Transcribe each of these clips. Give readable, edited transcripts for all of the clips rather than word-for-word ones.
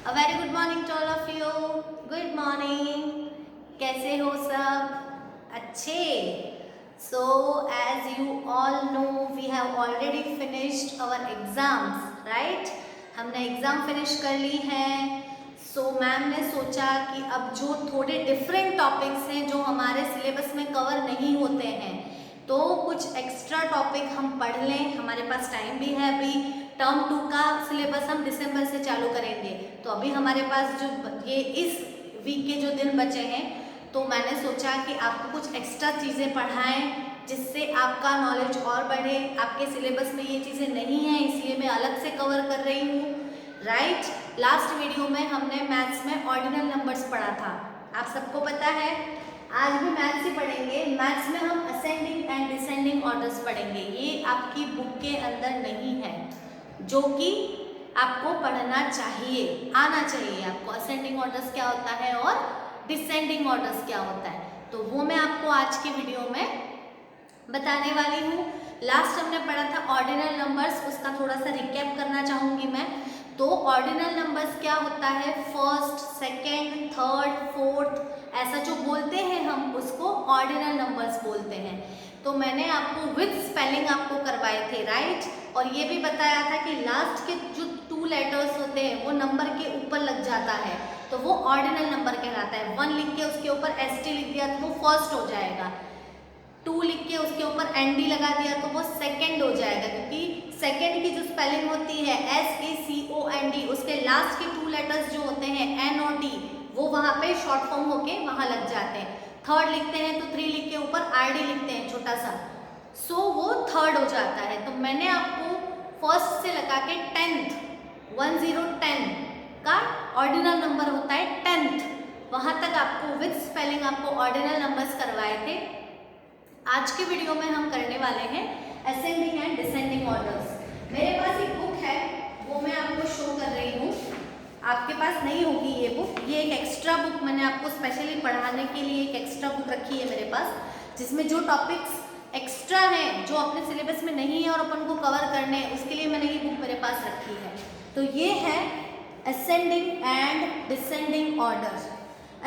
A very good morning to all of you. Good morning, कैसे हो सब? अच्छे। So as you all know we have already finished our exams, right? हमने exam finish कर ली हैं। सो मैम ने सोचा कि अब जो थोड़े डिफरेंट टॉपिक्स हैं जो हमारे सिलेबस में कवर नहीं होते हैं, तो कुछ एक्स्ट्रा टॉपिक हम पढ़ लें। हमारे पास टाइम भी है, अभी टर्म 2 का सिलेबस हम दिसंबर से चालू करेंगे, तो अभी हमारे पास जो ये इस वीक के जो दिन बचे हैं, तो मैंने सोचा कि आपको कुछ एक्स्ट्रा चीज़ें पढ़ाएं जिससे आपका नॉलेज और बढ़े। आपके सिलेबस में ये चीज़ें नहीं हैं, इसलिए मैं अलग से कवर कर रही हूँ, राइट? लास्ट वीडियो में हमने मैथ्स में ऑर्डिनल नंबर्स पढ़ा था, आप सबको पता है। आज भी मैथ्स ही पढ़ेंगे। मैथ्स में हम असेंडिंग एंड डिसेंडिंग ऑर्डर्स पढ़ेंगे। ये आपकी बुक के अंदर नहीं है, जो कि आपको पढ़ना चाहिए, आना चाहिए आपको। असेंडिंग ऑर्डर्स क्या होता है और डिसेंडिंग ऑर्डर्स क्या होता है, तो वो मैं आपको आज की वीडियो में बताने वाली हूँ। लास्ट हमने पढ़ा था ऑर्डिनल नंबर्स, उसका थोड़ा सा रिकैप करना चाहूँगी मैं। तो ऑर्डिनल नंबर्स क्या होता है? फर्स्ट, सेकेंड, थर्ड, फोर्थ, ऐसा जो बोलते हैं हम उसको ऑर्डिनल नंबर्स बोलते हैं। तो मैंने आपको विद स्पेलिंग आपको करवाए थे, राइट? और ये भी बताया था कि लास्ट के जो 2 लेटर्स होते हैं वो नंबर के ऊपर लग जाता है, तो वो ऑर्डिनल नंबर कहलाता है। 1 लिख के उसके ऊपर ST लिख दिया तो वो फर्स्ट हो जाएगा। 2 लिख के उसके ऊपर ND लगा दिया तो वो सेकेंड हो जाएगा, क्योंकि सेकेंड की जो स्पेलिंग होती है SACOND, उसके लास्ट के 2 लेटर्स जो होते हैं NOT, वो वहाँ पे शॉर्ट फॉर्म होके वहाँ लग जाते हैं। थर्ड लिखते हैं तो 3 लिख के ऊपर RD लिखते हैं छोटा सा, सो वो थर्ड हो जाता है। तो मैंने आपको फर्स्ट से लगा के 10th 1010 का ऑर्डिनल नंबर होता है 10th, वहाँ तक आपको विद स्पेलिंग आपको ऑर्डिनल नंबर्स करवाए थे। आज के वीडियो में हम करने वाले हैं असेंडिंग एंड डिसेंडिंग ऑर्डर्स। मेरे पास एक बुक है, वो मैं आपको शो कर रही हूँ। आपके पास नहीं होगी ये बुक, ये एक एक्स्ट्रा बुक मैंने आपको स्पेशली पढ़ाने के लिए एक एक्स्ट्रा बुक रखी है मेरे पास, जिसमें जो टॉपिक्स एक्स्ट्रा हैं जो अपने सिलेबस में नहीं है और अपन को कवर करने हैं, उसके लिए मैंने ये बुक मेरे पास रखी है। तो ये है ascending and descending order.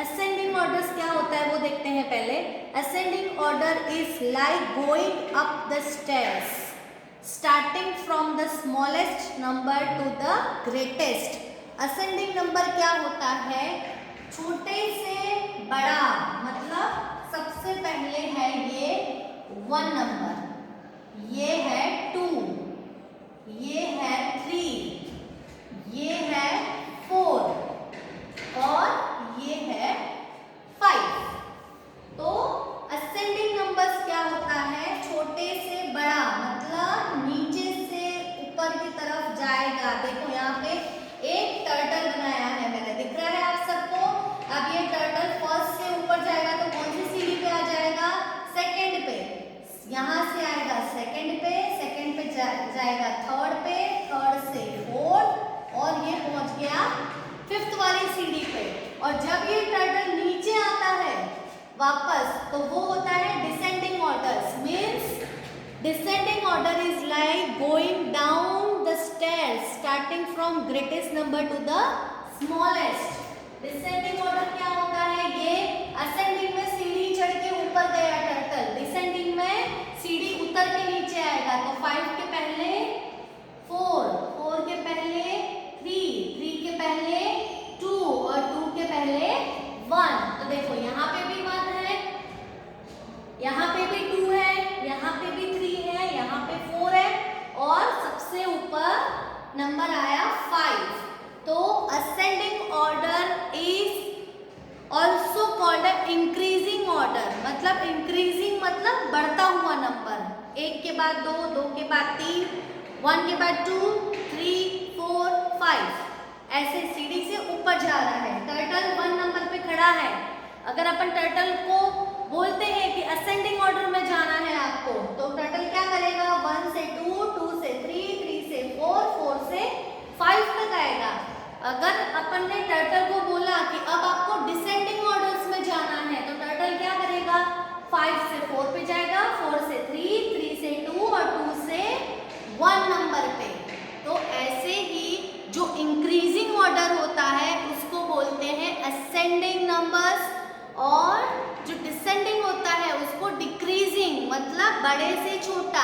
Ascending orders क्या होता है वो देखते हैं पहले। Ascending order is like going up the stairs starting from the smallest number two the greatest. Ascending number क्या होता है? छोटे से बड़ा, मतलब सबसे पहले है ये 1 नंबर, ये है 2, ये है 3, ये है 4 और ये है 5। तो असेंडिंग नंबर्स क्या होता है? छोटे से बड़ा, मतलब नीचे से ऊपर की तरफ जाएगा। देखो यहाँ पे एक टर्टल बनाया है मैंने, दिख रहा है आप सबको? अब ये टर्टल फर्स्ट से ऊपर जाएगा तो कौन सी सीढ़ी पे आ जाएगा? सेकंड पे। यहाँ से आएगा सेकंड पे, सेकंड पे जाएगा थर्ड पे, थर्ड से फोर्थ, और ये पहुंच गया 5th वाली सीढ़ी पे। और जब ये टर्टल नीचे आता है वापस, तो वो होता है descending orders. Means descending order is like going down the stairs starting from greatest number two the smallest. Descending order क्या होता है? ये असेंडिंग में सीढ़ी चढ़ के ऊपर गया टर्टल, डिसेंडिंग में सीढ़ी उतर के नीचे आएगा। तो 5 के पहले 4, 4 के पहले 3, 3 के पहले 2 और 2 के पहले 1। तो देखो यहाँ पे भी 1 है, यहाँ पे भी 2 है, यहाँ पे भी 3 है, यहाँ पे 4 है, और सबसे ऊपर नंबर आया 5। तो ascending order is also called increasing order. मतलब इंक्रीजिंग मतलब बढ़ता हुआ नंबर, 1 के बाद 2, 2 के बाद 3, 1 के बाद 2, 3, 4, 5, ऐसे सीढ़ी से ऊपर जा रहा है। टर्टल 1 नंबर पे खड़ा है। अगर अपन टर्टल को बोलते हैं कि असेंडिंग ऑर्डर में जाना है आपको, तो टर्टल क्या करेगा? 1 से 2, 2 से 3, 3 से 4, 4 से 5 तक आएगा। अगर अपन ने टर्टल को बोला कि अब आपको डिसेंडिंग ऑर्डर्स में जाना है, तो टर्टल क्या करेगा? 5 से 4 पे जाएगा, 4 से 3, 3 से 2 और 2 से 1 नंबर पे। तो ऐसे ही जो इंक्रीजिंग ऑर्डर होता है उसको बोलते हैं असेंडिंग नंबर्स, और जो डिसेंडिंग होता है उसको डिक्रीजिंग, मतलब बड़े से छोटा।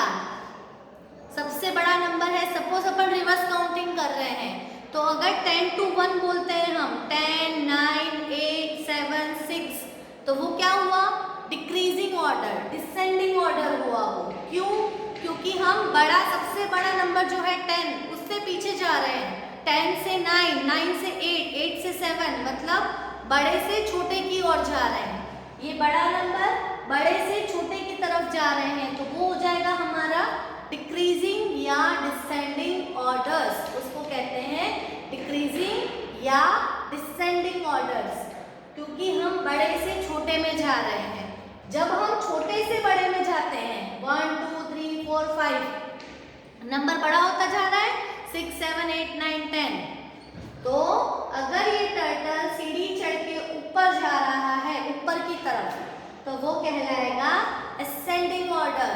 सबसे बड़ा नंबर है, सपोज अपन रिवर्स काउंटिंग कर रहे हैं, तो अगर 10 to 1 बोलते हैं हम, 10, 9, 8, 7, 6, तो वो क्या हुआ? डिक्रीजिंग ऑर्डर, डिसेंडिंग ऑर्डर हुआ वो। क्यों? क्योंकि हम बड़ा, सबसे बड़ा नंबर जो है 10, उससे पीछे जा रहे हैं। 10 से 9, 9 से 8, 8 से 7, मतलब बड़े से छोटे की ओर जा रहे हैं। ये बड़ा नंबर बड़े से छोटे की तरफ जा रहे हैं, तो वो हो जाएगा हमारा डिक्रीजिंग या डिसेंडिंग ऑर्डर्स। उसको कहते हैं डिक्रीजिंग या डिसेंडिंग ऑर्डर्स, क्योंकि हम बड़े से छोटे में जा रहे हैं। जब हम छोटे से बड़े में जाते हैं, 1 2 3 4 5, नंबर बड़ा होता जा रहा है, 6 7 8 9 10। तो अगर ये टर्टल सीढ़ी चढ़ के ऊपर जा रहा है, ऊपर की तरफ, तो वो कहलाएगा असेंडिंग ऑर्डर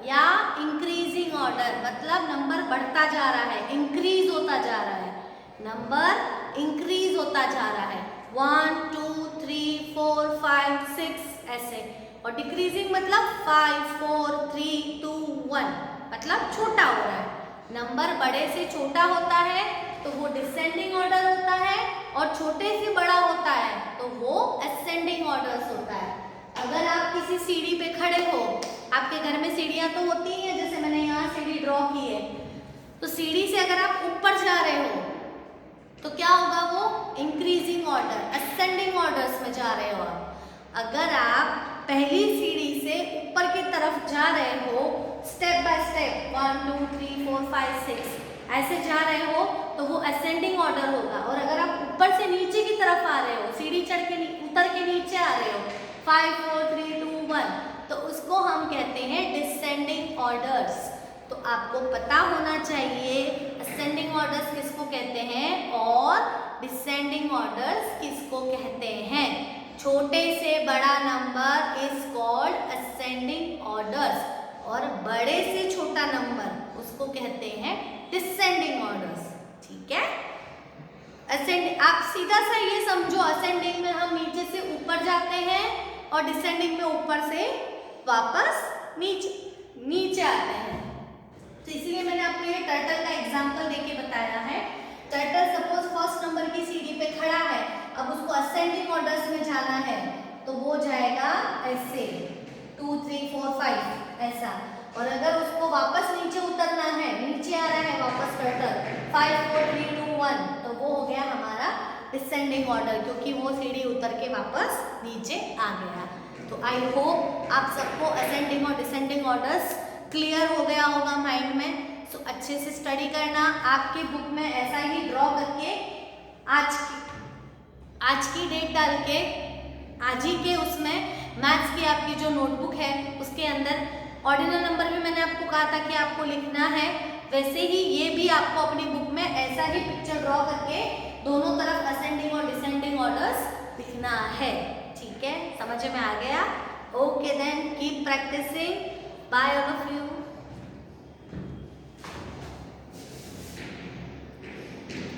या इंक्रीजिंग ऑर्डर, मतलब नंबर बढ़ता जा रहा है, इंक्रीज होता जा रहा है, नंबर इंक्रीज होता जा रहा है, 1 2 3 4 5 6 ऐसे। और डिक्रीजिंग मतलब 5 4 3 2 1, मतलब छोटा हो रहा है। नंबर बड़े से छोटा होता है तो वो डिसेंडिंग ऑर्डर होता है, और छोटे से बड़ा होता है तो वो असेंडिंग ऑर्डर्स होता है। अगर आप किसी सीढ़ी पे खड़े हो, आपके घर में सीढ़ियाँ तो होती ही हैं, जैसे मैंने यहाँ सीढ़ी ड्रॉ की है, तो सीढ़ी से अगर आप ऊपर जा रहे हो तो क्या होगा? वो इंक्रीजिंग ऑर्डर, असेंडिंग ऑर्डर्स में जा रहे हो आप। अगर आप पहली सीढ़ी से ऊपर की तरफ जा रहे हो, स्टेप बाय स्टेप 1 2 3 4 5 6 ऐसे जा रहे हो, तो वो असेंडिंग ऑर्डर होगा। और अगर आप ऊपर से नीचे की तरफ आ रहे हो, सीढ़ी चढ़ के उतर के नीचे आ रहे हो, 5 4 3 2 1, तो उसको हम कहते हैं डिसेंडिंग ऑर्डर्स। तो आपको पता होना चाहिए असेंडिंग ऑर्डर्स किसको कहते हैं और डिसेंडिंग ऑर्डर्स किसको कहते हैं। छोटे से बड़ा number is called ascending orders, और बड़े से छोटा नंबर उसको कहते हैं डिसेंडिंग ऑर्डर्स। ठीक है? असेंडिंग, आप सीधा सा ये समझो, असेंडिंग में हम नीचे से ऊपर जाते हैं और डिसेंडिंग में ऊपर से वापस नीचे आते हैं। तो इसलिए मैंने आपको ये टर्टल का एग्जांपल देके बताया है। टर्टल सपोज फर्स्ट नंबर की सीढ़ी पे खड़ा है, अब उसको असेंडिंग ऑर्डर्स में जाना है, तो वो जाएगा ऐसे 2 3 4 5 ऐसा। और अगर उसको वापस नीचे उतरना है, नीचे आ रहा है वापस टर्टल 5 4 3 2 1, तो वो हो गया हमारा डिसेंडिंग ऑर्डर, क्योंकि वो सीढ़ी उतर के वापस नीचे आ गया। तो आई होप आप सबको असेंडिंग और डिसेंडिंग ऑर्डर्स क्लियर हो गया होगा माइंड में। सो अच्छे से स्टडी करना। आपकी बुक में ऐसा ही ड्रॉ करके आज की डेट डाल के, आज ही के उसमें मैथ्स की आपकी जो नोटबुक है उसके अंदर ऑर्डिनल नंबर भी मैंने आपको कहा था कि आपको लिखना है, वैसे ही ये भी आपको अपनी बुक में ऐसा ही पिक्चर ड्रॉ करके दोनों तरफ असेंडिंग और डिसेंडिंग ऑर्डर्स लिखना है। ठीक है, समझ में आ गया? Okay then, keep practising. Bye all of you.